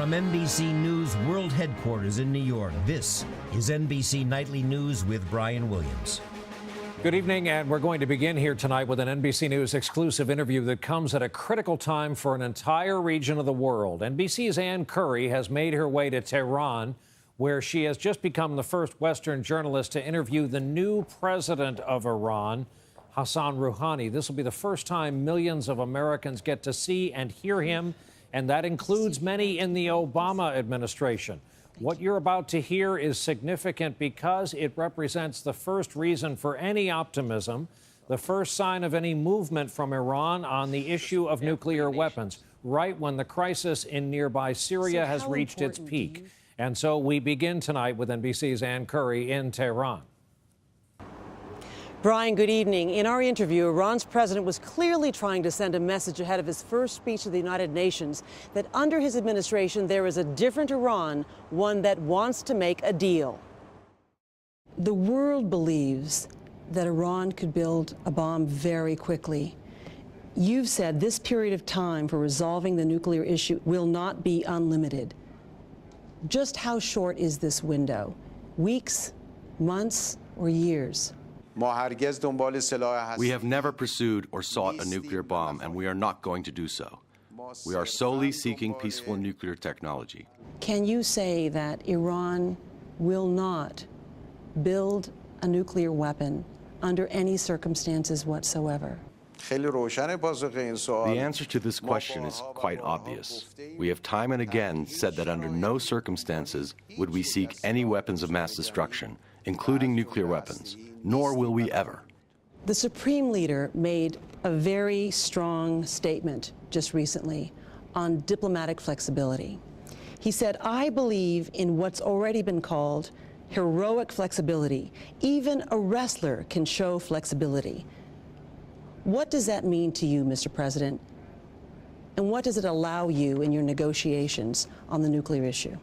From NBC News World Headquarters in New York, this is NBC Nightly News with Brian Williams. Good evening, and we're going to begin here tonight with an NBC News exclusive interview that comes at a critical time for an entire region of the world. NBC's Ann Curry has made her way to Tehran, where she has just become the first Western journalist to interview the new president of Iran, Hassan Rouhani. This will be the first time millions of Americans get to see and hear him, and that includes many in the Obama administration. What you're about to hear is significant because it represents the first reason for any optimism, the first sign of any movement from Iran on the issue of nuclear weapons, right when the crisis in nearby Syria has reached its peak. And so we begin tonight with NBC's Ann Curry in Tehran. Brian, good evening. In our interview, Iran's president was clearly trying to send a message ahead of his first speech to the United Nations that under his administration there is a different Iran, one that wants to make a deal. The world believes that Iran could build a bomb very quickly. You've said this period of time for resolving the nuclear issue will not be unlimited. Just how short is this window? Weeks, months, or years? We have never pursued or sought a nuclear bomb, and we are not going to do so. We are solely seeking peaceful nuclear technology. Can you say that Iran will not build a nuclear weapon under any circumstances whatsoever? The answer to this question is quite obvious. We have time and again said that under no circumstances would we seek any weapons of mass destruction, including nuclear weapons, nor will we ever. The Supreme Leader made a very strong statement just recently on diplomatic flexibility. He said, I believe in what's already been called heroic flexibility. Even a wrestler can show flexibility. What does that mean to you, Mr. President? And what does it allow you in your negotiations on the nuclear issue?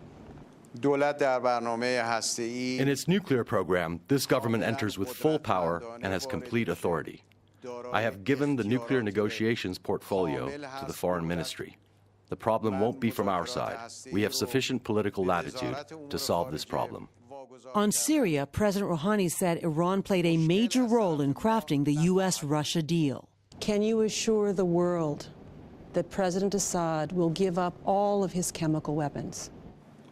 In its nuclear program, this government enters with full power and has complete authority. I have given the nuclear negotiations portfolio to the Foreign Ministry. The problem won't be from our side. We have sufficient political latitude to solve this problem. On Syria, President Rouhani said Iran played a major role in crafting the U.S.-Russia deal. Can you assure the world that President Assad will give up all of his chemical weapons?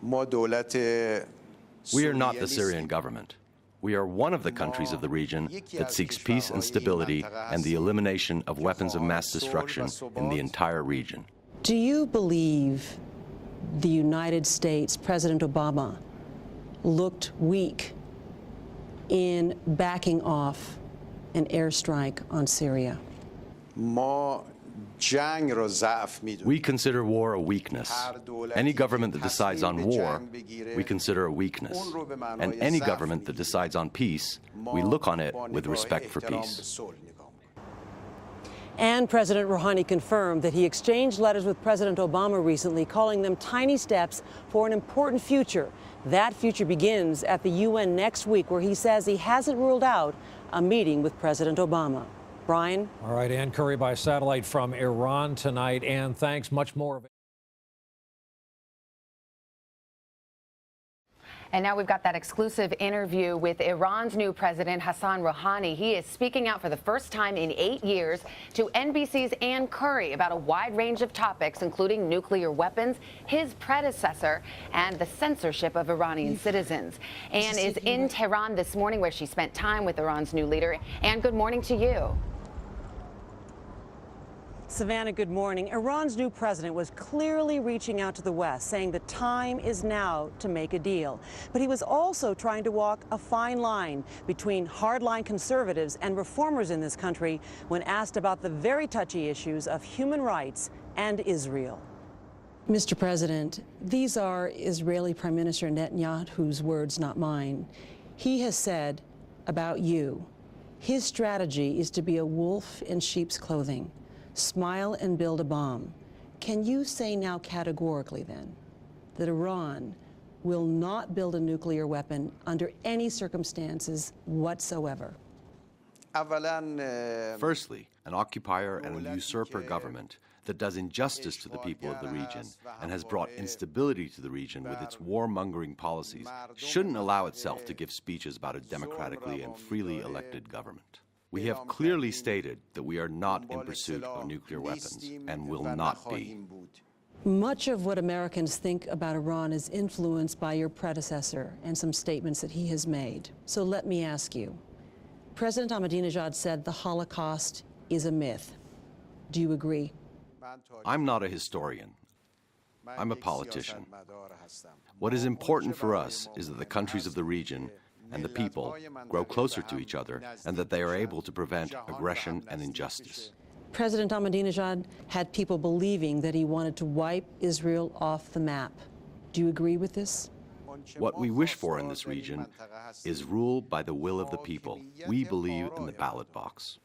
We are not the Syrian government. We are one of the countries of the region that seeks peace and stability and the elimination of weapons of mass destruction in the entire region. Do you believe the United States, President Obama, looked weak in backing off an airstrike on Syria? We consider war a weakness. Any government that decides on war, we consider a weakness. And any government that decides on peace, we look on it with respect for peace. And President Rouhani confirmed that he exchanged letters with President Obama recently, calling them tiny steps for an important future. That future begins at the UN next week, where he says he hasn't ruled out a meeting with President Obama. Brian? All right, Ann Curry by satellite from Iran tonight. Ann, thanks. Much more of it. And now we've got that exclusive interview with Iran's new president, Hassan Rouhani. He is speaking out for the first time in 8 years to NBC's Ann Curry about a wide range of topics, including nuclear weapons, his predecessor, and the censorship of Iranian citizens. Ann is in Tehran this morning, where she spent time with Iran's new leader. Ann, good morning to you. Savannah, good morning. Iran's new president was clearly reaching out to the West, saying the time is now to make a deal. But he was also trying to walk a fine line between hardline conservatives and reformers in this country when asked about the very touchy issues of human rights and Israel. Mr. President, these are Israeli Prime Minister Netanyahu's words, not mine. He has said about you, his strategy is to be a wolf in sheep's clothing. Smile and build a bomb. Can you say now categorically then that Iran will not build a nuclear weapon under any circumstances whatsoever? Firstly, an occupier and a usurper government that does injustice to the people of the region and has brought instability to the region with its warmongering policies shouldn't allow itself to give speeches about a democratically and freely elected government. We have clearly stated that we are not in pursuit of nuclear weapons and will not be. Much of what Americans think about Iran is influenced by your predecessor and some statements that he has made. So let me ask you. President Ahmadinejad said the Holocaust is a myth. Do you agree? I'm not a historian. I'm a politician. What is important for us is that the countries of the region and the people grow closer to each other and that they are able to prevent aggression and injustice. President Ahmadinejad had people believing that he wanted to wipe Israel off the map. Do you agree with this? What we wish for in this region is rule by the will of the people. We believe in the ballot box.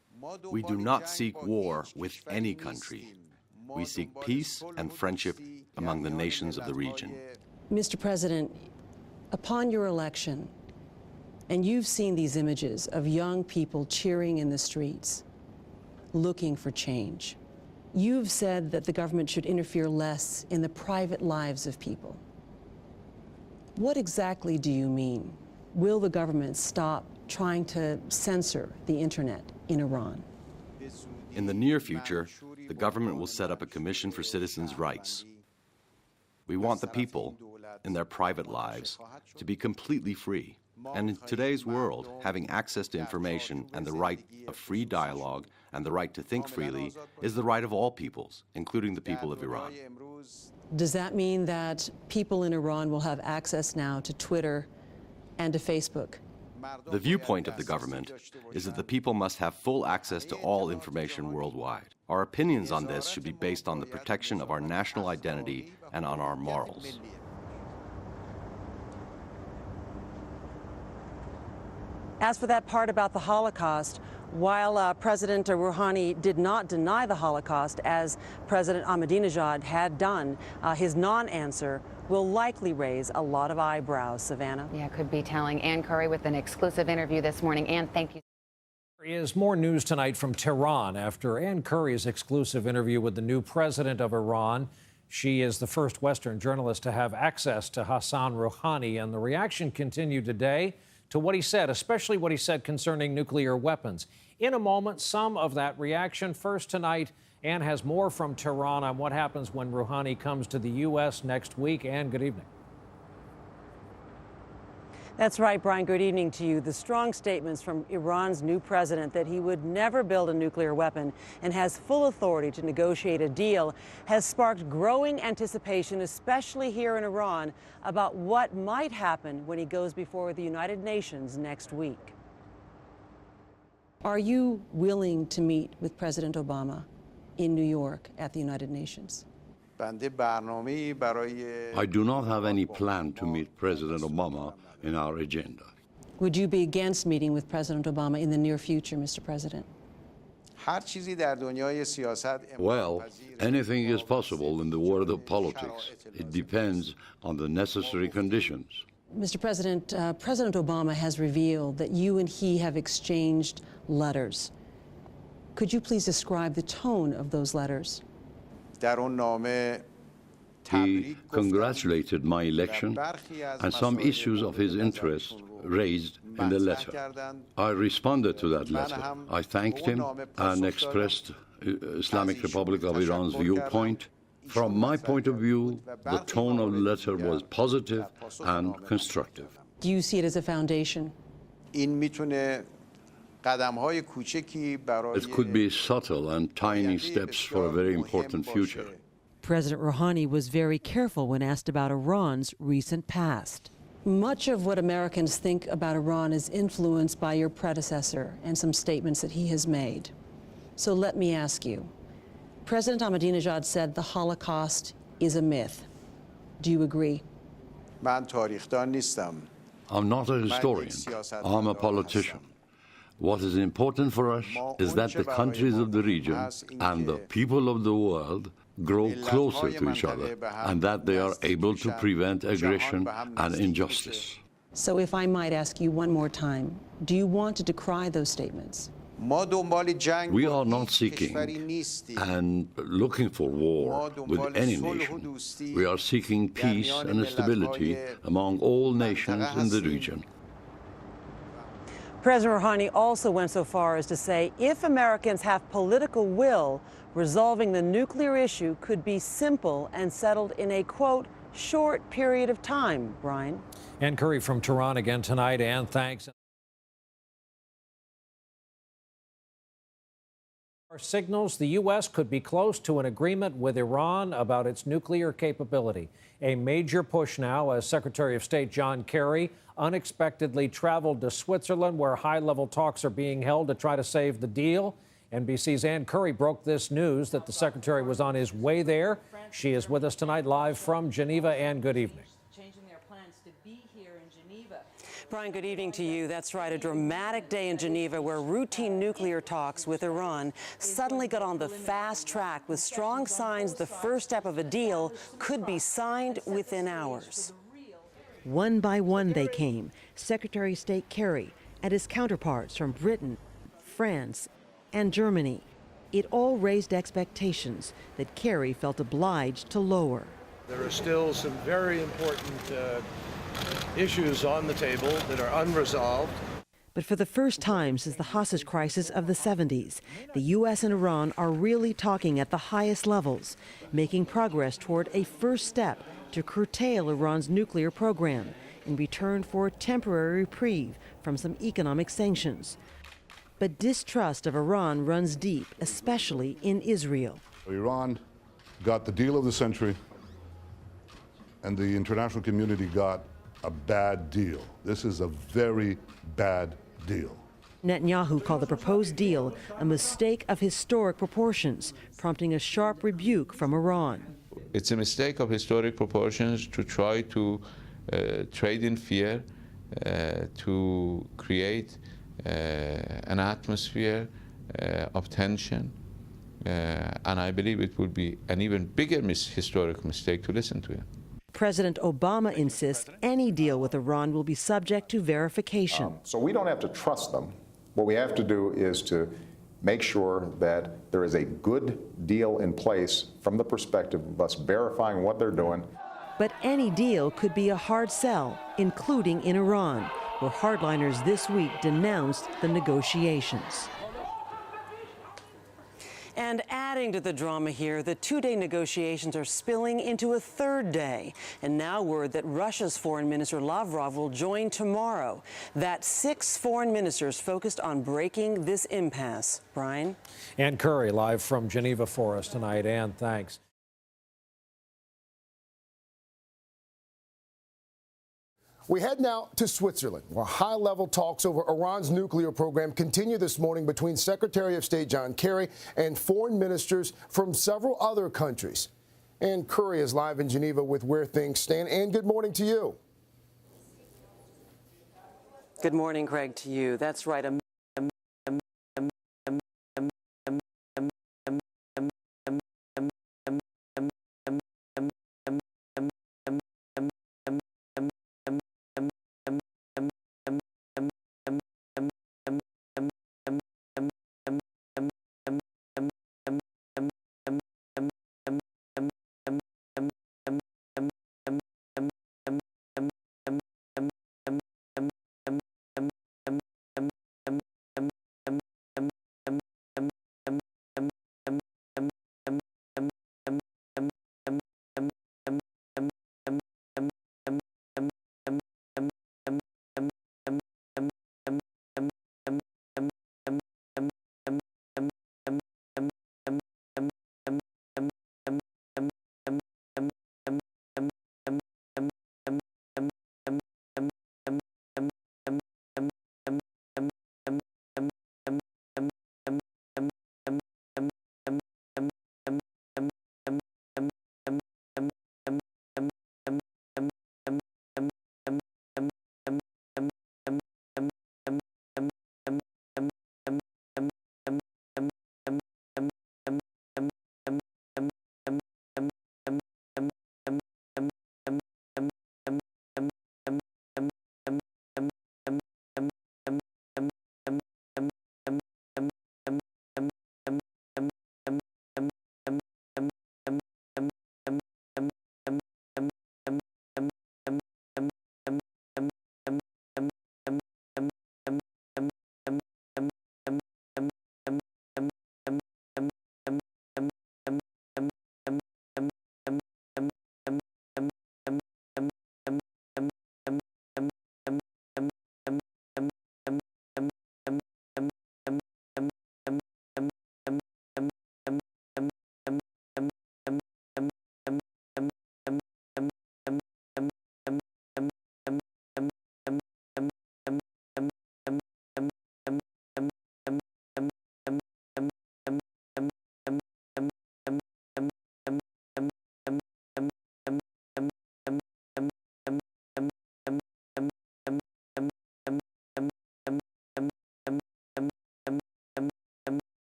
We do not seek war with any country. We seek peace and friendship among the nations of the region. Mr. President, upon your election, and you've seen these images of young people cheering in the streets, looking for change. You've said that the government should interfere less in the private lives of people. What exactly do you mean? Will the government stop trying to censor the internet in Iran? In the near future, the government will set up a commission for citizens' rights. We want the people, in their private lives, to be completely free. And in today's world, having access to information and the right of free dialogue and the right to think freely is the right of all peoples, including the people of Iran. Does that mean that people in Iran will have access now to Twitter and to Facebook? The viewpoint of the government is that the people must have full access to all information worldwide. Our opinions on this should be based on the protection of our national identity and on our morals. As for that part about the Holocaust, while President Rouhani did not deny the Holocaust, as President Ahmadinejad had done, his non-answer will likely raise a lot of eyebrows. Savannah? Yeah, could be telling. Ann Curry with an exclusive interview this morning. Ann, thank you. There is more news tonight from Tehran after Ann Curry's exclusive interview with the new president of Iran. She is the first Western journalist to have access to Hassan Rouhani, and the reaction continued today to what he said, especially what he said concerning nuclear weapons. In a moment, some of that reaction. First tonight, Ann has more from Tehran on what happens when Rouhani comes to the U.S. next week. Ann, good evening. That's right, Brian. Good evening to you. The strong statements from Iran's new president that he would never build a nuclear weapon and has full authority to negotiate a deal has sparked growing anticipation, especially here in Iran, about what might happen when he goes before the United Nations next week. Are you willing to meet with President Obama in New York at the United Nations? I do not have any plan to meet President Obama in our agenda. Would you be against meeting with President Obama in the near future, Mr. President? Well, anything is possible in the world of politics. It depends on the necessary conditions. Mr. President, President Obama has revealed that you and he have exchanged letters. Could you please describe the tone of those letters? He congratulated my election and some issues of his interest raised in the letter. I responded to that letter. I thanked him and expressed Islamic Republic of Iran's viewpoint. From my point of view, the tone of the letter was positive and constructive. Do you see it as a foundation? It could be subtle and tiny steps for a very important future. President Rouhani was very careful when asked about Iran's recent past. Much of what Americans think about Iran is influenced by your predecessor and some statements that he has made. So let me ask you. President Ahmadinejad said the Holocaust is a myth. Do you agree? I'm not a historian. I'm a politician. What is important for us is that the countries of the region and the people of the world grow closer to each other and that they are able to prevent aggression and injustice. So if I might ask you one more time, do you want to decry those statements? We are not seeking and looking for war with any nation. We are seeking peace and stability among all nations in the region. President Rouhani also went so far as to say if Americans have political will, resolving the nuclear issue could be simple and settled in a, quote, short period of time, Brian. Ann Curry from Tehran again tonight. Ann, thanks. Signals the U.S. could be close to an agreement with Iran about its nuclear capability. A major push now as Secretary of State John Kerry unexpectedly traveled to Switzerland, where high-level talks are being held to try to save the deal. NBC's Ann Curry broke this news that the Secretary was on his way there. She is with us tonight live from Geneva. Ann, good evening. Brian, good evening to you. That's right, a dramatic day in Geneva where routine nuclear talks with Iran suddenly got on the fast track with strong signs the first step of a deal could be signed within hours. One by one they came, Secretary of State Kerry and his counterparts from Britain, France, and Germany. It all raised expectations that Kerry felt obliged to lower. There are still some very important issues on the table that are unresolved. But for the first time since the hostage crisis of the 70s, the U.S. and Iran are really talking at the highest levels, making progress toward a first step to curtail Iran's nuclear program in return for a temporary reprieve from some economic sanctions. But distrust of Iran runs deep, especially in Israel. Iran got the deal of the century, and the international community got a bad deal. This is a very bad deal. Netanyahu called the proposed deal a mistake of historic proportions, prompting a sharp rebuke from Iran. It's a mistake of historic proportions to try to trade in fear, to create an atmosphere of tension, and I believe it would be an even bigger historic mistake to listen to it. President Obama insists any deal with Iran will be subject to verification. So we don't have to trust them. What we have to do is to make sure that there is a good deal in place from the perspective of us verifying what they're doing. But any deal could be a hard sell, including in Iran, where hardliners this week denounced the negotiations. And adding to the drama here, the two-day negotiations are spilling into a third day. And now word that Russia's Foreign Minister Lavrov will join tomorrow. That's 6 foreign ministers focused on breaking this impasse. Brian? Ann Curry live from Geneva for us tonight. Ann, thanks. We head now to Switzerland, where high-level talks over Iran's nuclear program continue this morning between Secretary of State John Kerry and foreign ministers from several other countries. Ann Curry is live in Geneva with where things stand. Ann, good morning to you. Good morning, Craig, to you. That's right.